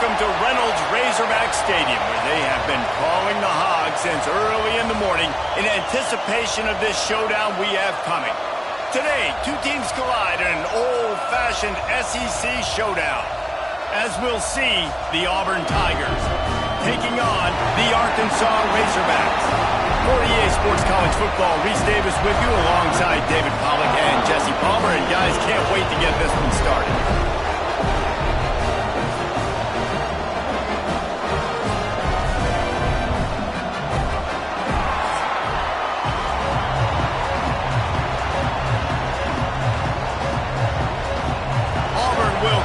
welcome to Reynolds Razorback Stadium, where they have been calling the hog since early in the morning in anticipation of this showdown we have coming. Today, two teams collide in an old-fashioned SEC showdown. As we'll see, the Auburn Tigers taking on the Arkansas Razorbacks. For EA Sports College Football, Reese Davis with you alongside David Pollack and Jesse Palmer. And guys, can't wait to get this one started.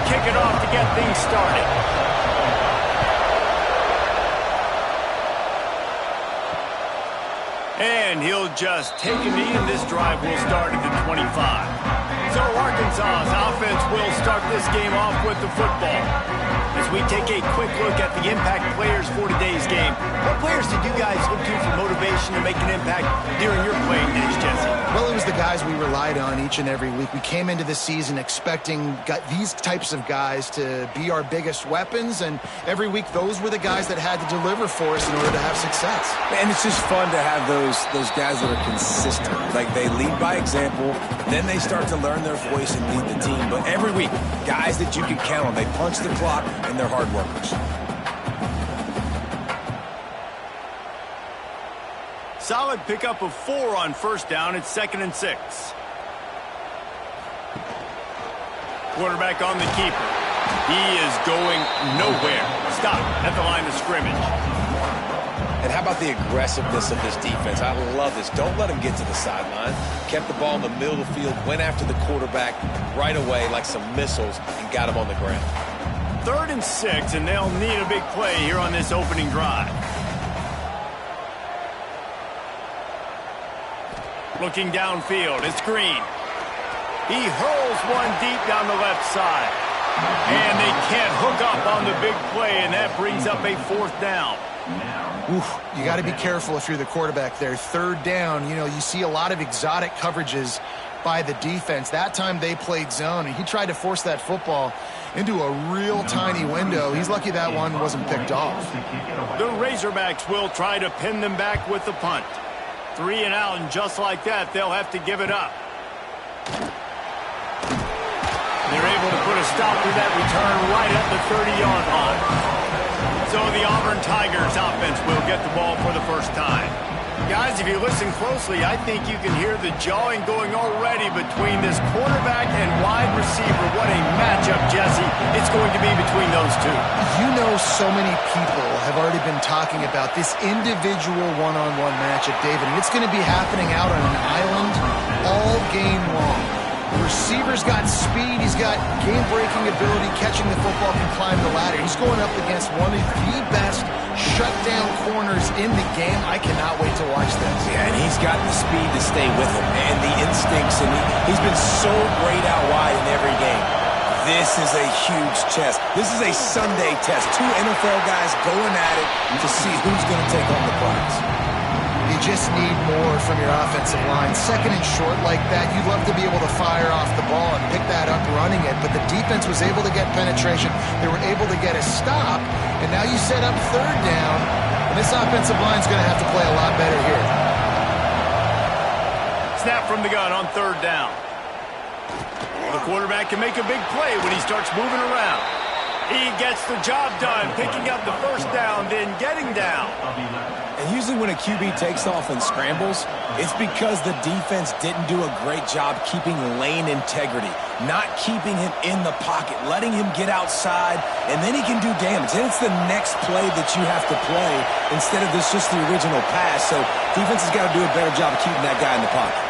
Kick it off to get things started. And he'll just take a knee, and this drive will start at the 25. So Arkansas's offense will start this game off with the football. As we take a quick look at the impact players for today's game, what players did you guys look to for motivation to make an impact during your playing days, Jesse? Well, it was the guys we relied on each and every week. We came into the season expecting these types of guys to be our biggest weapons, and every week those were the guys that had to deliver for us in order to have success. And it's just fun to have those guys that are consistent. Like, they lead by example, then they start to learn their voice and lead the team. But every week, guys that you can count on, they punch the clock, and they're hard workers. Solid pickup of 4 on first down. It's 2nd and 6. Quarterback on the keeper. He is going nowhere. Stop at the line of scrimmage. And how about the aggressiveness of this defense? I love this. Don't let them get to the sideline. Kept the ball in the middle of the field, went after the quarterback right away like some missiles, and got him on the ground. 3rd and 6, and they'll need a big play here on this opening drive. Looking downfield, it's Green. He hurls one deep down the left side. And they can't hook up on the big play, and that brings up a 4th down. Oof, you got to be careful if you're the quarterback there. 3rd down, you see a lot of exotic coverages by the defense. That time they played zone, and he tried to force that football into a real tiny window. He's lucky that one wasn't picked off. The Razorbacks will try to pin them back with the punt. 3 and out, and just like that, they'll have to give it up. They're able to put a stop to that return right at the 30-yard line. So the Auburn Tigers offense will get the ball for the first time. Guys, if you listen closely, I think you can hear the jawing going already between this quarterback and wide receiver. What a matchup, Jesse, it's going to be between those two. So many people have already been talking about this individual one-on-one matchup, David, and it's going to be happening out on an island all game long. The receiver's got speed, he's got game-breaking ability, catching the football, can climb the ladder. He's going up against one of the best shutdown corners in the game. I cannot wait to watch this. Yeah, and he's got the speed to stay with him and the instincts, and he's been so great out wide in every game. This is a huge test. This is a Sunday test. 2 NFL guys going at it to see who's going to take on the prize. You just need more from your offensive line. 2nd and short like that, you'd love to be able to fire off the ball and pick that up running it, but the defense was able to get penetration. They were able to get a stop, and now you set up 3rd down, and this offensive line's going to have to play a lot better here. Snap from the gun on 3rd down. The quarterback can make a big play when he starts moving around. He gets the job done, picking up the 1st down, then getting down. And usually when a QB takes off and scrambles, it's because the defense didn't do a great job keeping lane integrity, not keeping him in the pocket, letting him get outside, and then he can do damage. And it's the next play that you have to play instead of just the original pass. So defense has got to do a better job of keeping that guy in the pocket.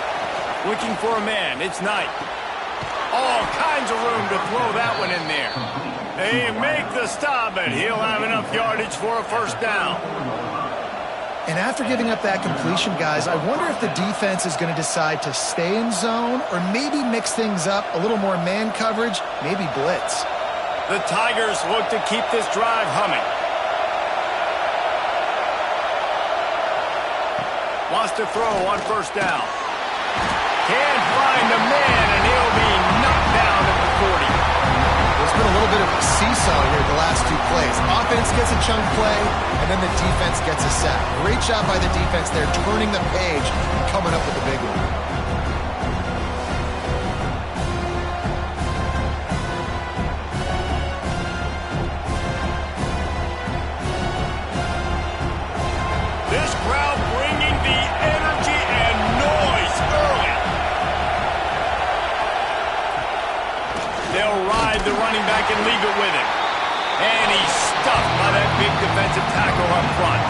Looking for a man, it's Knight. All kinds of room to throw that one in there. They make the stop, and he'll have enough yardage for a 1st down. And after giving up that completion, guys, I wonder if the defense is going to decide to stay in zone or maybe mix things up, a little more man coverage, maybe blitz. The Tigers look to keep this drive humming. Wants to throw on 1st down. Can't find a man, and he'll be knocked down at the 40. There's been a little bit of a seesaw here the last two plays. Offense gets a chunk play, and then the defense gets a sack. Great job by the defense there, turning the page and coming up with a big one. This crowd bringing the energy and noise early. They'll ride the running back and leave it with him. And he's stuffed by that big defensive tackle up front.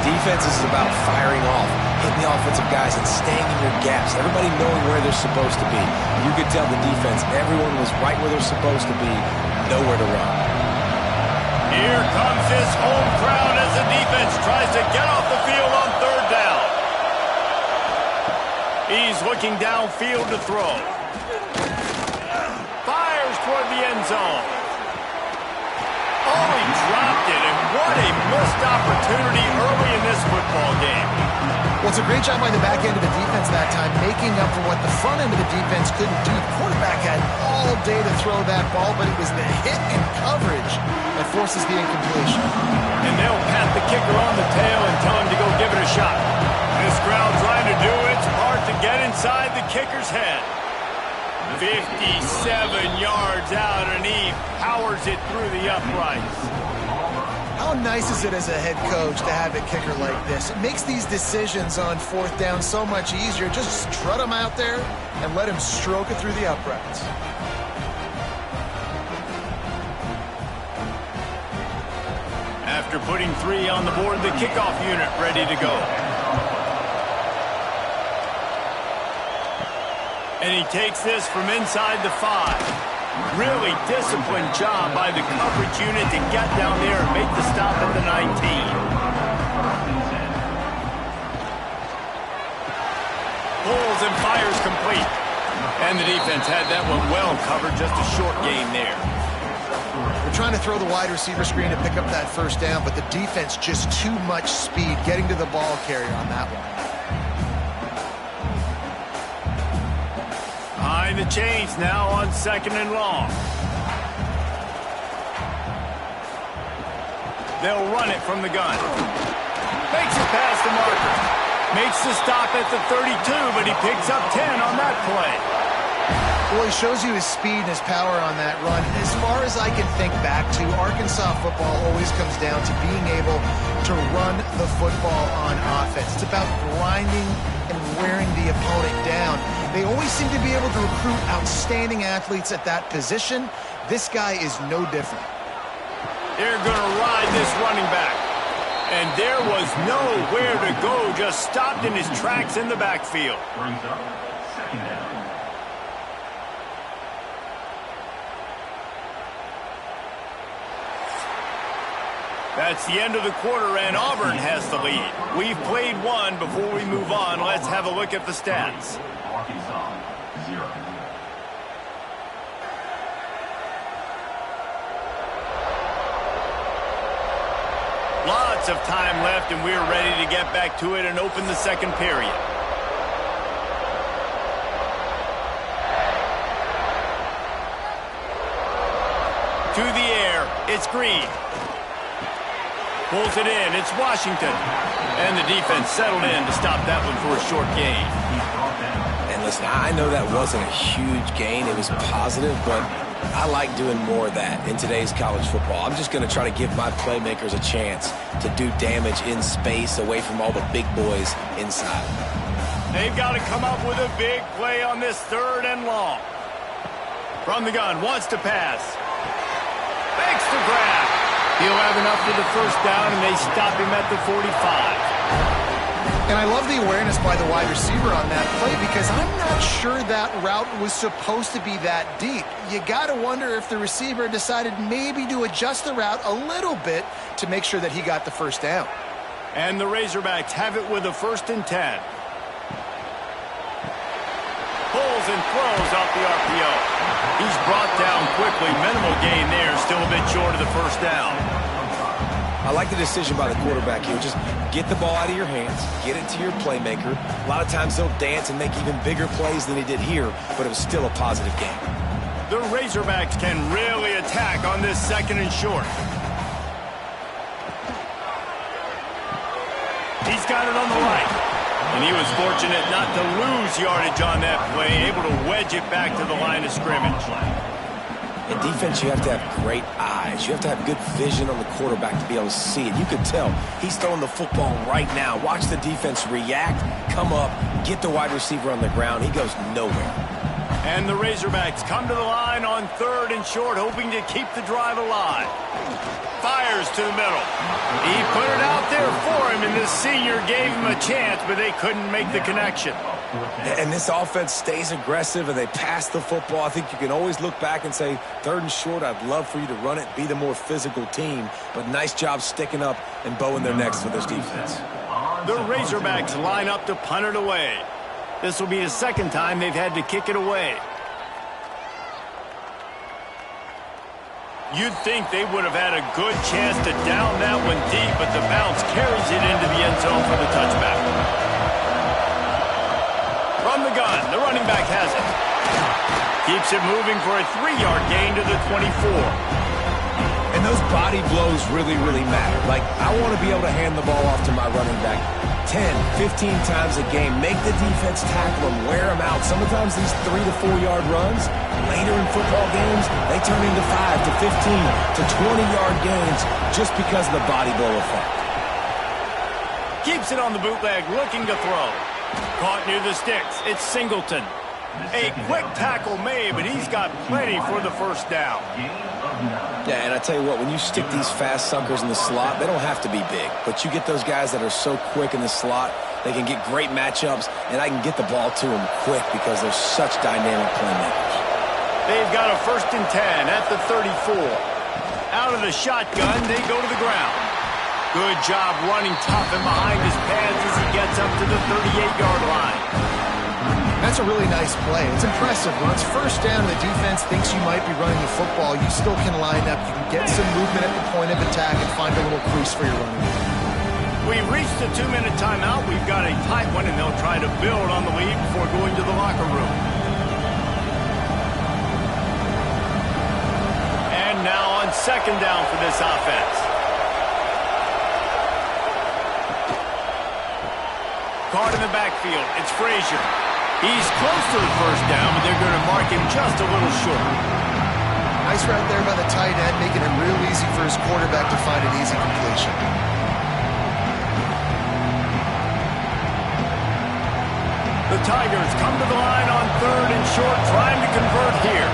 Defense is about firing off, hitting the offensive guys and staying in your gaps. Everybody knowing where they're supposed to be. You could tell the defense, everyone was right where they're supposed to be, nowhere to run. Here comes this home crowd as the defense tries to get off the field on third down. He's looking downfield to throw. Fires toward the end zone. Oh, he dropped it, and what a missed opportunity early in this football game. Well, it's a great job by the back end of the defense that time, making up for what the front end of the defense couldn't do. The quarterback had all day to throw that ball, but it was the hit and coverage that forces the incompletion. And they'll pat the kicker on the tail and tell him to go give it a shot. This crowd trying to do its part to get inside the kicker's head. 57 yards out, and he powers it through the uprights. How nice is it as a head coach to have a kicker like this? It makes these decisions on fourth down so much easier. Just strut him out there and let him stroke it through the uprights. After putting 3 on the board, the kickoff unit ready to go. And he takes this from inside the 5. Really disciplined job by the coverage unit to get down there and make the stop at the 19. Pulls and fires complete. And the defense had that one well covered, just a short gain there. They're trying to throw the wide receiver screen to pick up that first down, but the defense just too much speed getting to the ball carrier on that one. Behind the chains now on 2nd and long. They'll run it from the gun. Makes it past the marker. Makes the stop at the 32, but he picks up 10 on that play. Well, he shows you his speed and his power on that run. As far as I can think back to, Arkansas football always comes down to being able to run the football on offense. It's about grinding and wearing the opponent down. They always seem to be able to recruit outstanding athletes at that position. This guy is no different. They're going to ride this running back. And there was nowhere to go, just stopped in his tracks in the backfield. Brings up 2nd down. That's the end of the quarter, and Auburn has the lead. We've played one. Before we move on, let's have a look at the stats. Arkansas, 0. Lots of time left, and we're ready to get back to it and open the second period. To the air, it's Green. Pulls it in, it's Washington. And the defense settled in to stop that one for a short gain. And listen, I know that wasn't a huge gain. It was positive, but I like doing more of that in today's college football. I'm just going to try to give my playmakers a chance to do damage in space away from all the big boys inside. They've got to come up with a big play on this 3rd and long. From the gun, wants to pass. Makes the grab. He'll have enough for the first down, and they stop him at the 45. And I love the awareness by the wide receiver on that play, because I'm not sure that route was supposed to be that deep. You got to wonder if the receiver decided maybe to adjust the route a little bit to make sure that he got the first down. And the Razorbacks have it with a 1st and 10. Pulls and throws off the RPO. He's brought down quickly. Minimal gain there. Still a bit short of the first down. I like the decision by the quarterback here. Just get the ball out of your hands. Get it to your playmaker. A lot of times he'll dance and make even bigger plays than he did here, but it was still a positive game. The Razorbacks can really attack on this second and short. He's got it on the right. And he was fortunate not to lose yardage on that play, able to wedge it back to the line of scrimmage. In defense, you have to have great eyes. You have to have good vision on the quarterback to be able to see it. You could tell he's throwing the football right now. Watch the defense react, come up, get the wide receiver on the ground. He goes nowhere. And the Razorbacks come to the line on third and short, hoping to keep the drive alive. Fires to the middle. He put it out there for him, and the senior gave him a chance, but they couldn't make the connection. And this offense stays aggressive, and they pass the football. I think you can always look back and say, third and short, I'd love for you to run it, be the more physical team. But nice job sticking up and bowing their necks for this defense. The Razorbacks line up to punt it away. This will be the second time they've had to kick it away. You'd think they would have had a good chance to down that one deep, but the bounce carries it into the end zone for the touchback. From the gun, the running back has it. Keeps it moving for a 3-yard gain to the 24. And those body blows really, really matter. Like, I want to be able to hand the ball off to my running back 10, 15 times a game. Make the defense tackle them, wear them out. Sometimes these 3 to 4 yard runs, later in football games, they turn into 5 to 15 to 20-yard gains just because of the body blow effect. Keeps it on the bootleg, looking to throw. Caught near the sticks. It's Singleton. A quick tackle made, but he's got plenty for the first down. Yeah, and I tell you what, when you stick these fast suckers in the slot, they don't have to be big. But you get those guys that are so quick in the slot, they can get great matchups, and I can get the ball to them quick because they're such dynamic playmakers. They've got a 1st and 10 at the 34. Out of the shotgun, they go to the ground. Good job running tough and behind his pads as he gets up to the 38-yard line. That's a really nice play. It's impressive. When it's first down and the defense thinks you might be running the football, you still can line up. You can get some movement at the point of attack and find a little crease for your running back. We've reached the 2-minute timeout. We've got a tight one, and they'll try to build on the lead before going to the locker room. And now on 2nd down for this offense. Caught in the backfield. It's Frazier. He's close to the first down, but they're going to mark him just a little short. Nice route there by the tight end, making it real easy for his quarterback to find an easy completion. The Tigers come to the line on 3rd and short, trying to convert here.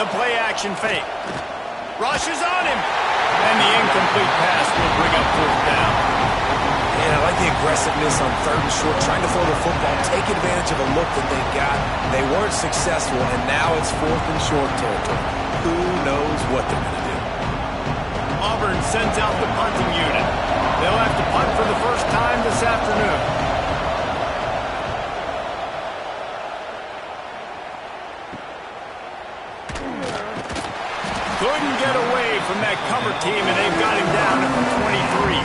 The play-action fake. Rushes on him. And the incomplete pass will bring up 4th down. And I like the aggressiveness on 3rd and short, trying to throw the football, take advantage of a look that they got. They weren't successful, and now it's 4th and short territory. Who knows what they're going to do? Auburn sends out the punting unit. They'll have to punt for the first time this afternoon. Couldn't get away from that cover team, and they've got him down at the 23.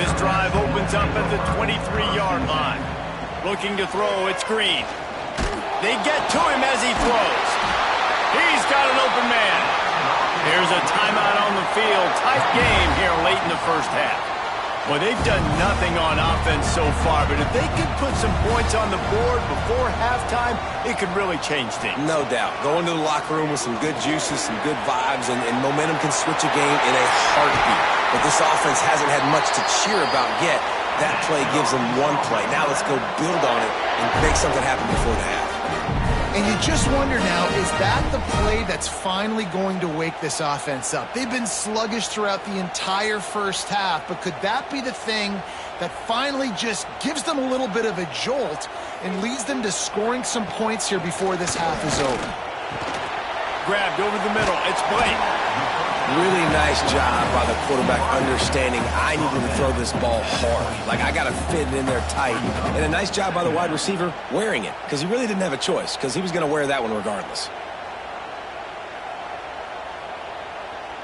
This drive opens up at the 23-yard line. Looking to throw, it's Green. They get to him as he throws. He's got an open man. Here's a timeout on the field. Tight game here late in the first half. Well, they've done nothing on offense so far, but if they could put some points on the board before halftime, it could really change things. No doubt. Going to the locker room with some good juices, some good vibes, and momentum can switch a game in a heartbeat. But this offense hasn't had much to cheer about yet. That play gives them one play. Now let's go build on it and make something happen before the half. And you just wonder now, is that the play that's finally going to wake this offense up? They've been sluggish throughout the entire first half, but could that be the thing that finally just gives them a little bit of a jolt and leads them to scoring some points here before this half is over? Grabbed over the middle. It's Blake. Really nice job by the quarterback understanding I needed to throw this ball hard. Like, I got to fit it in there tight. And a nice job by the wide receiver wearing it, because he really didn't have a choice, because he was going to wear that one regardless.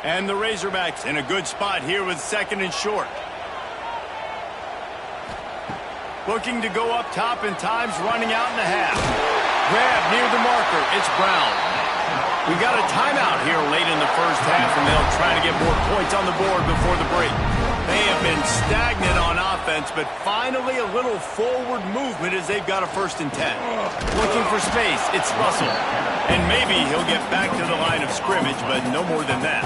And the Razorbacks in a good spot here with 2nd and short. Looking to go up top and time's running out in the half. Grab near the marker. It's Brown. We got a timeout here late in the first half, and they'll try to get more points on the board before the break. They have been stagnant on offense, but finally a little forward movement as they've got a 1st and 10. Looking for space. It's Russell. And maybe he'll get back to the line of scrimmage, but no more than that.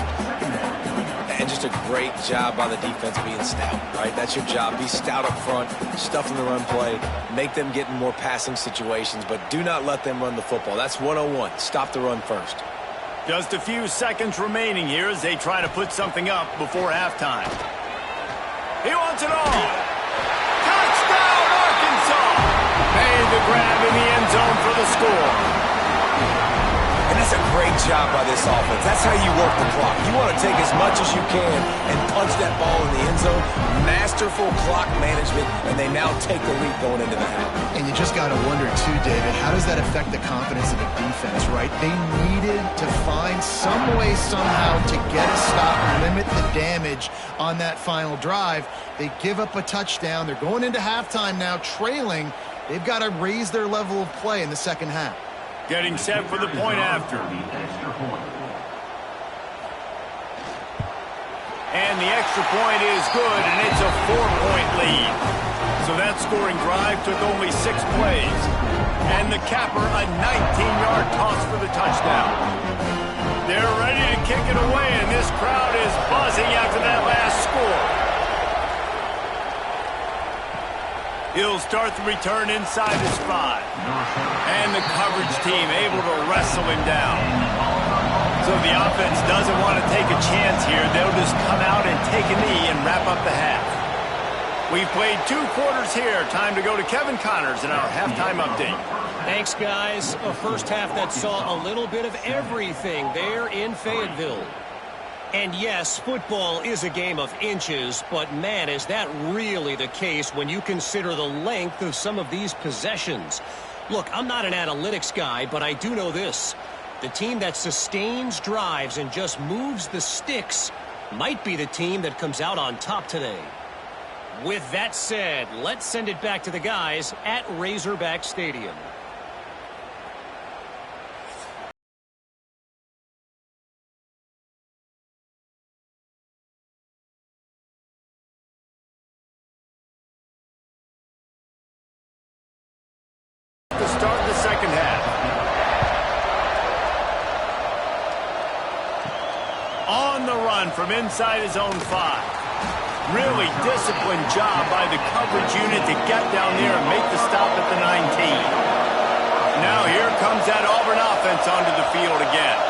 And just a great job by the defense being stout, right? That's your job. Be stout up front, stuff in the run play, make them get in more passing situations, but do not let them run the football. That's 101. Stop the run first. Just a few seconds remaining here as they try to put something up before halftime. He wants it all. Touchdown, Arkansas! Made the grab in the end zone for the score. And that's a great job by this offense. That's how you work the clock. You want to take as much as you can and punch that ball in the end zone. Masterful clock management, and they now take the lead going into the half. And you just got to wonder, too, David, how does that affect the confidence of the defense, right? They needed to find some way, somehow, to get a stop, limit the damage on that final drive. They give up a touchdown. They're going into halftime now, trailing. They've got to raise their level of play in the second half. Getting set for the point after. And the extra point is good, and it's a 4-point lead. So that scoring drive took only 6 plays. And the capper, a 19-yard toss for the touchdown. They're ready to kick it away, and this crowd is buzzing after that last score. He'll start the return inside the spot. And the coverage team able to wrestle him down. So the offense doesn't want to take a chance here. They'll just come out and take a knee and wrap up the half. We've played 2 quarters here. Time to go to Kevin Connors in our halftime update. Thanks, guys. A first half that saw a little bit of everything there in Fayetteville. And yes, football is a game of inches, but man, is that really the case when you consider the length of some of these possessions. Look, I'm not an analytics guy, but I do know this. The team that sustains drives and just moves the sticks might be the team that comes out on top today. With that said, let's send it back to the guys at Razorback Stadium. To start the second half. On the run from inside his own 5. Really disciplined job by the coverage unit to get down there and make the stop at the 19. Now here comes that Auburn offense onto the field again.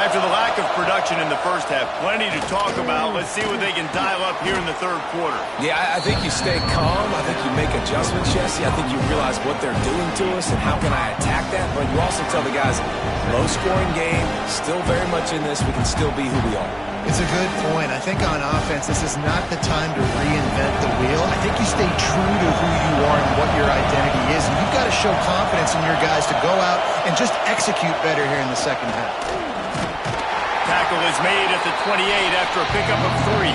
After the lack of production in the first half, plenty to talk about. Let's see what they can dial up here in the third quarter. Yeah, I think you stay calm. I think you make adjustments, Jesse. I think you realize what they're doing to us and how can I attack that. But you also tell the guys, low-scoring game, still very much in this. We can still be who we are. It's a good point. I think on offense, this is not the time to reinvent the wheel. I think you stay true to who you are and what your identity is. And you've got to show confidence in your guys to go out and just execute better here in the second half. Tackle is made at the 28 after a pickup of 3.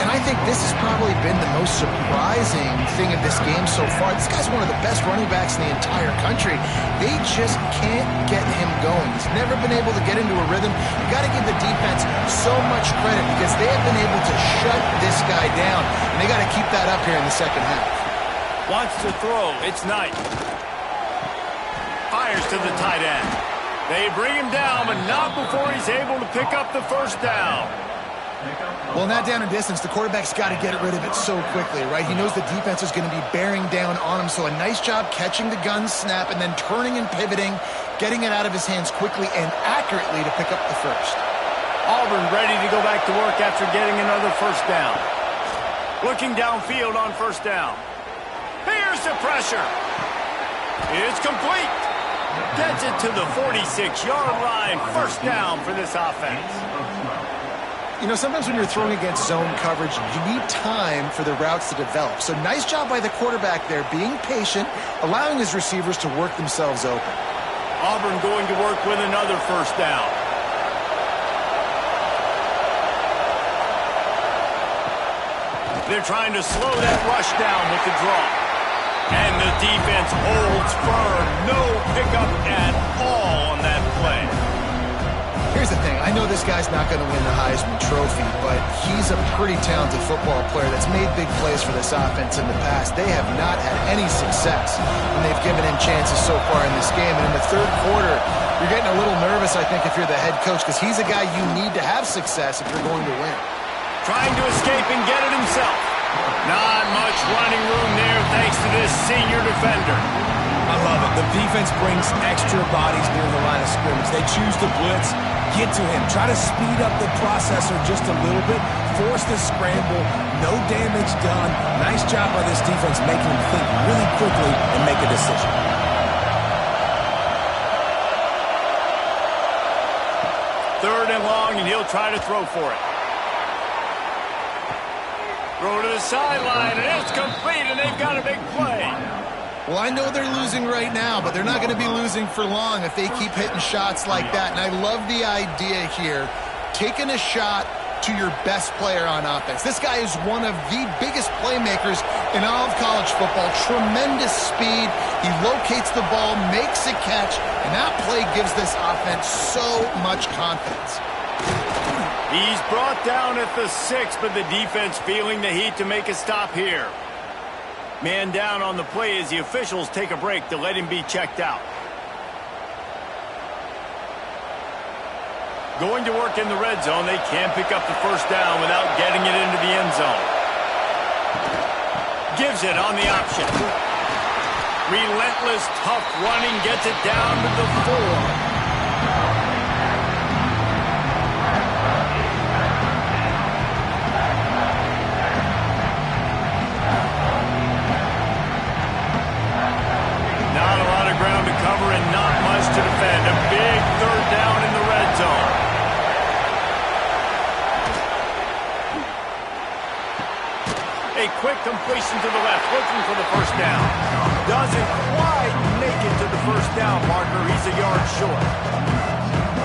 And I think this has probably been the most surprising thing of this game so far. This guy's one of the best running backs in the entire country. They just can't get him going. He's never been able to get into a rhythm. You got to give the defense so much credit because they have been able to shut this guy down. And they got to keep that up here in the second half. Wants to throw. It's Knight. Fires to the tight end. They bring him down, but not before he's able to pick up the first down. Well, not down in distance. The quarterback's got to get rid of it so quickly, right? He knows the defense is going to be bearing down on him, so a nice job catching the gun snap and then turning and pivoting, getting it out of his hands quickly and accurately to pick up the first. Auburn ready to go back to work after getting another first down. Looking downfield on first down. Here's the pressure. It's complete. Gets it to the 46-yard line. First down for this offense. You know, sometimes when you're throwing against zone coverage, you need time for the routes to develop. So nice job by the quarterback there, being patient, allowing his receivers to work themselves open. Auburn going to work with another first down. They're trying to slow that rush down with the draw. And the defense holds firm. No pickup at all on that play. Here's the thing. I know this guy's not going to win the Heisman Trophy, but he's a pretty talented football player that's made big plays for this offense in the past. They have not had any success when they've given him chances so far in this game. And in the third quarter, you're getting a little nervous, I think, if you're the head coach, because he's a guy you need to have success if you're going to win. Trying to escape and get it himself. Not much running room there thanks to this senior defender. I love it. The defense brings extra bodies near the line of scrimmage. They choose to blitz, get to him, try to speed up the processor just a little bit, force the scramble, no damage done. Nice job by this defense making him think really quickly and make a decision. Third and long, and he'll try to throw for it. Throw to the sideline, and it's complete, and they've got a big play. Well, I know they're losing right now, but they're not going to be losing for long if they keep hitting shots like that. And I love the idea here, taking a shot to your best player on offense. This guy is one of the biggest playmakers in all of college football. Tremendous speed. He locates the ball, makes a catch, and that play gives this offense so much confidence. He's brought down at the 6, but the defense feeling the heat to make a stop here. Man down on the play as the officials take a break to let him be checked out. Going to work in the red zone. They can't pick up the first down without getting it into the end zone. Gives it on the option. Relentless, tough running, gets it down to the 4. And not much to defend. A big third down in the red zone. A quick completion to the left, looking for the first down. Doesn't quite make it to the first down marker. He's a yard short.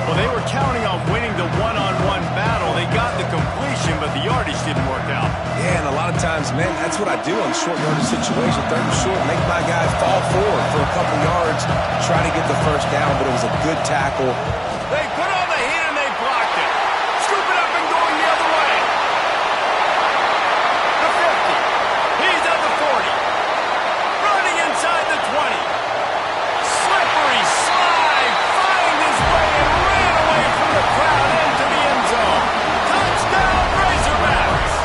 Well, they were counting on winning the one-on-one battle. They got the completion, but the yardage didn't work out. Yeah, and a lot of times, man, that's what I do on short yardage situation. Third and short, make my guy fall forward for a couple yards, try to get the first down, but it was a good tackle. They put on the heat and they blocked it. Scoop it up and going the other way. The 50. He's at the 40. Running inside the 20. Slippery slide. Find his way and ran away from the crowd into the end zone. Touchdown, Razorbacks.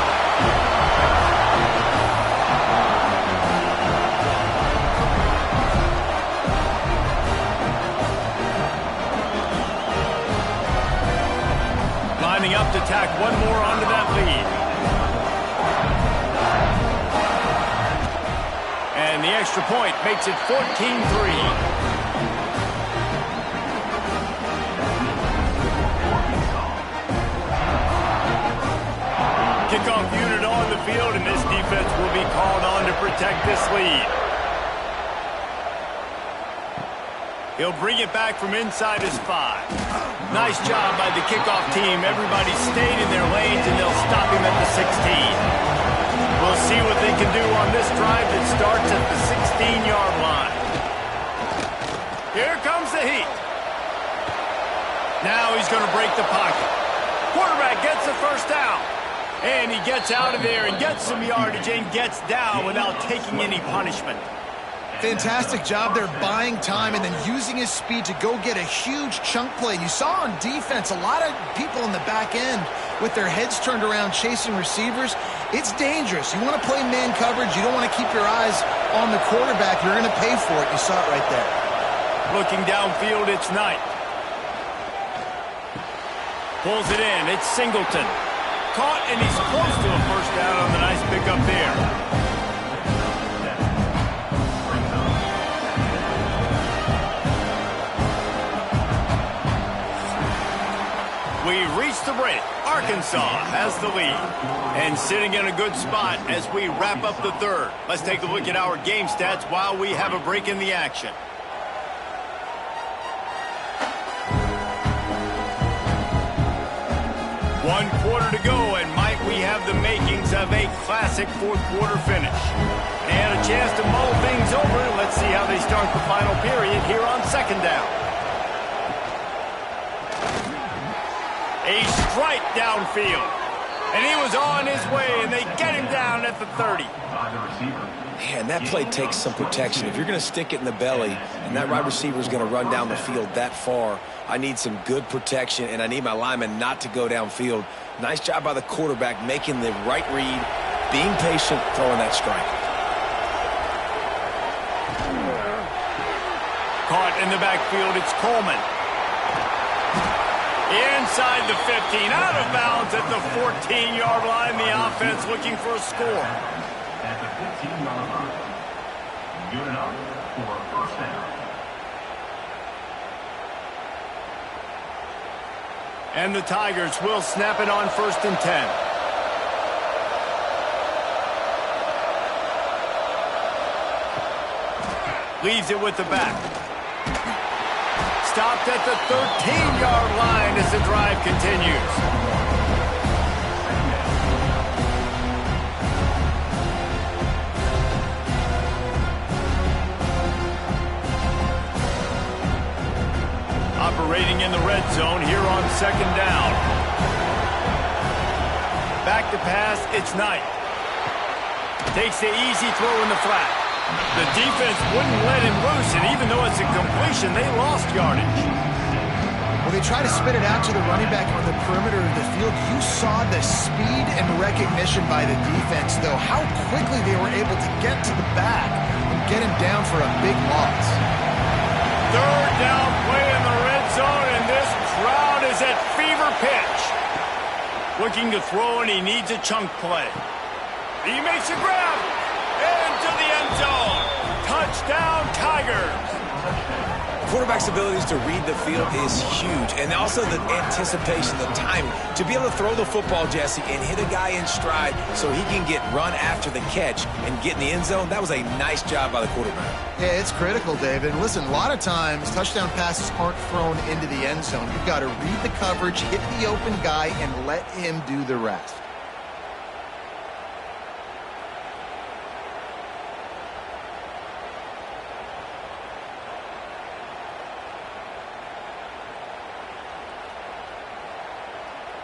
Lining up to tack one more onto that lead. And the extra point makes it 14-3. Kickoff unit on the field, and this defense will be called on to protect this lead. He'll bring it back from inside his 5. Nice job by the kickoff team. Everybody stayed in their lanes, and they'll stop him at the 16. We'll see what they can do on this drive that starts at the 16-yard line. Here comes the heat. Now he's going to break the pocket. Quarterback gets the first down. And he gets out of there and gets some yardage and gets down without taking any punishment. Fantastic job there buying time and then using his speed to go get a huge chunk play. You saw on defense a lot of people in the back end with their heads turned around chasing receivers. It's dangerous. You want to play man coverage. You don't want to keep your eyes on the quarterback. You're going to pay for it. You saw it right there. Looking downfield, it's Knight. Pulls it in. It's Singleton. Caught, and he's close to a first down on the nice pickup there. We reach the break. Arkansas has the lead. And sitting in a good spot as we wrap up the third. Let's take a look at our game stats while we have a break in the action. One quarter to go, and might we have the makings have a classic fourth-quarter finish. And a chance to mull things over. Let's see how they start the final period here on second down. A strike downfield. And he was on his way, and they get him down at the 30. Man, that play takes some protection. If you're going to stick it in the belly and that wide receiver is going to run down the field that far, I need some good protection, and I need my lineman not to go downfield. Nice job by the quarterback making the right read, being patient, throwing that strike. Caught in the backfield, it's Coleman. Inside the 15, out of bounds at the 14-yard line. The offense looking for a score. At the 15-yard line. Good enough for a first down. And the Tigers will snap it on 1st and 10. Leaves it with the back. Stopped at the 13-yard line as the drive continues. Operating in the red zone here on second down. Back to pass, it's Knight. Takes the easy throw in the flat. The defense wouldn't let him loose, and even though it's a completion, they lost yardage. Well, they try to spit it out to the running back on the perimeter of the field. You saw the speed and recognition by the defense, though, how quickly they were able to get to the back and get him down for a big loss. Third down play in the red zone, and this crowd is at fever pitch. Looking to throw, and he needs a chunk play. He makes a grab into the end zone. Touchdown, Tigers. Quarterback's abilities to read the field is huge, and also the anticipation, the timing. To be able to throw the football, Jesse, and hit a guy in stride so he can get run after the catch and get in the end zone, that was a nice job by the quarterback. Yeah, it's critical, David. And listen, a lot of times, touchdown passes aren't thrown into the end zone. You've got to read the coverage, hit the open guy, and let him do the rest.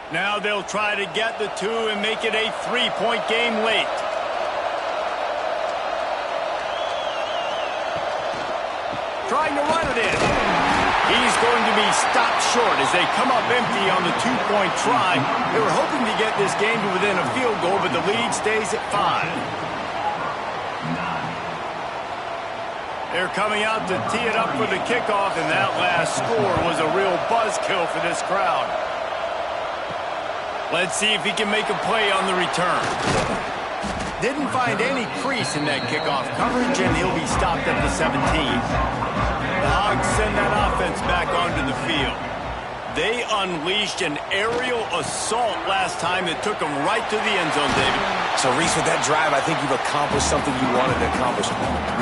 Now they'll try to get the two and make it a three-point game late. Trying to run it in. He's going to be stopped short as they come up empty on the two-point try. They were hoping to get this game to within a field goal, but the lead stays at 5. They're coming out to tee it up for the kickoff, and that last score was a real buzzkill for this crowd. Let's see if he can make a play on the return. Didn't find any crease in that kickoff coverage, and he'll be stopped at the 17. The Hogs send that offense back onto the field. They unleashed an aerial assault last time that took them right to the end zone, David. So, Reese, with that drive, I think you've accomplished something you wanted to accomplish.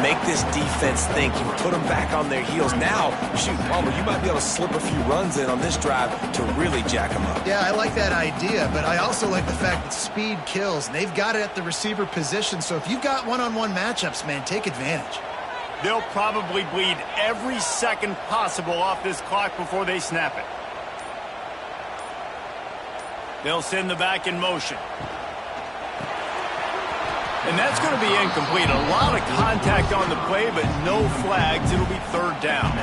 Make this defense think. You put them back on their heels. Now, shoot, Palmer, you might be able to slip a few runs in on this drive to really jack them up. Yeah, I like that idea, but I also like the fact that speed kills. And they've got it at the receiver position, so if you've got one-on-one matchups, man, take advantage. They'll probably bleed every second possible off this clock before they snap it. They'll send the back in motion. And that's going to be incomplete. A lot of contact on the play, but no flags. It'll be third down.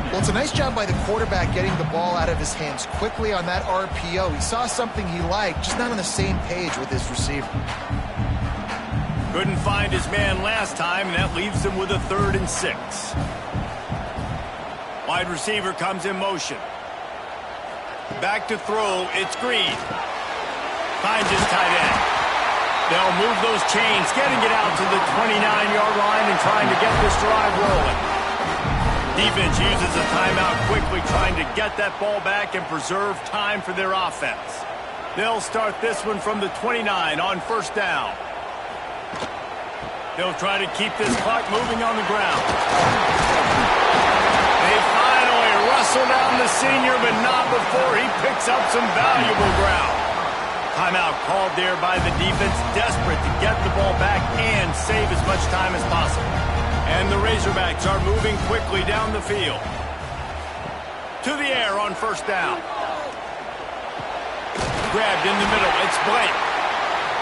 Well, it's a nice job by the quarterback getting the ball out of his hands quickly on that RPO. He saw something he liked, just not on the same page with his receiver. Couldn't find his man last time, and that leaves him with a 3rd and 6. Wide receiver comes in motion. Back to throw, it's Green. Finds his tight end. They'll move those chains, getting it out to the 29-yard line and trying to get this drive rolling. Defense uses a timeout quickly, trying to get that ball back and preserve time for their offense. They'll start this one from the 29 on first down. They'll try to keep this clock moving on the ground. They finally wrestle down the senior, but not before he picks up some valuable ground. Timeout called there by the defense, desperate to get the ball back and save as much time as possible. And the Razorbacks are moving quickly down the field. To the air on first down. Grabbed in the middle. It's Blake.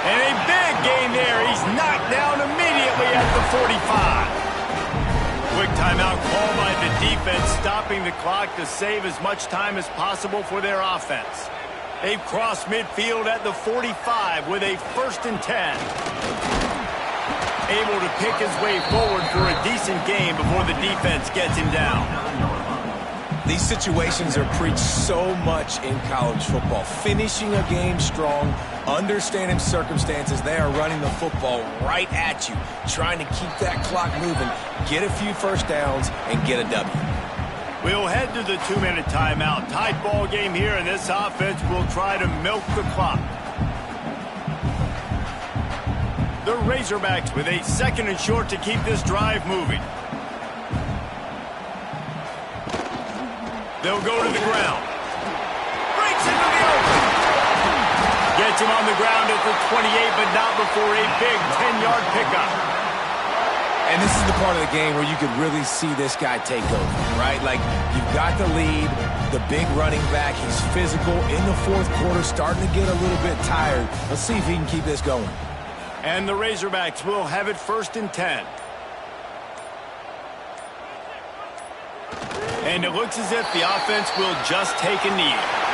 And a big gain there. He's knocked down immediately at the 45. Quick timeout call by the defense, stopping the clock to save as much time as possible for their offense. They've crossed midfield at the 45 with a 1st and 10. Able to pick his way forward for a decent game before the defense gets him down. These situations are preached so much in college football. Finishing a game strong, understanding circumstances. They are running the football right at you, trying to keep that clock moving, get a few first downs, and get a W. We'll head to the 2-minute timeout. Tight ball game here, and this offense will try to milk the clock. The Razorbacks with a 2nd and short to keep this drive moving. They'll go to the ground. Breaks into the open. Gets him on the ground at the 28, but not before a big 10-yard pickup. And this is the part of the game where you could really see this guy take over, right? Like, you've got the lead, the big running back. He's physical in the 4th quarter, starting to get a little bit tired. Let's see if he can keep this going. And the Razorbacks will have it 1st and 10. And it looks as if the offense will just take a knee.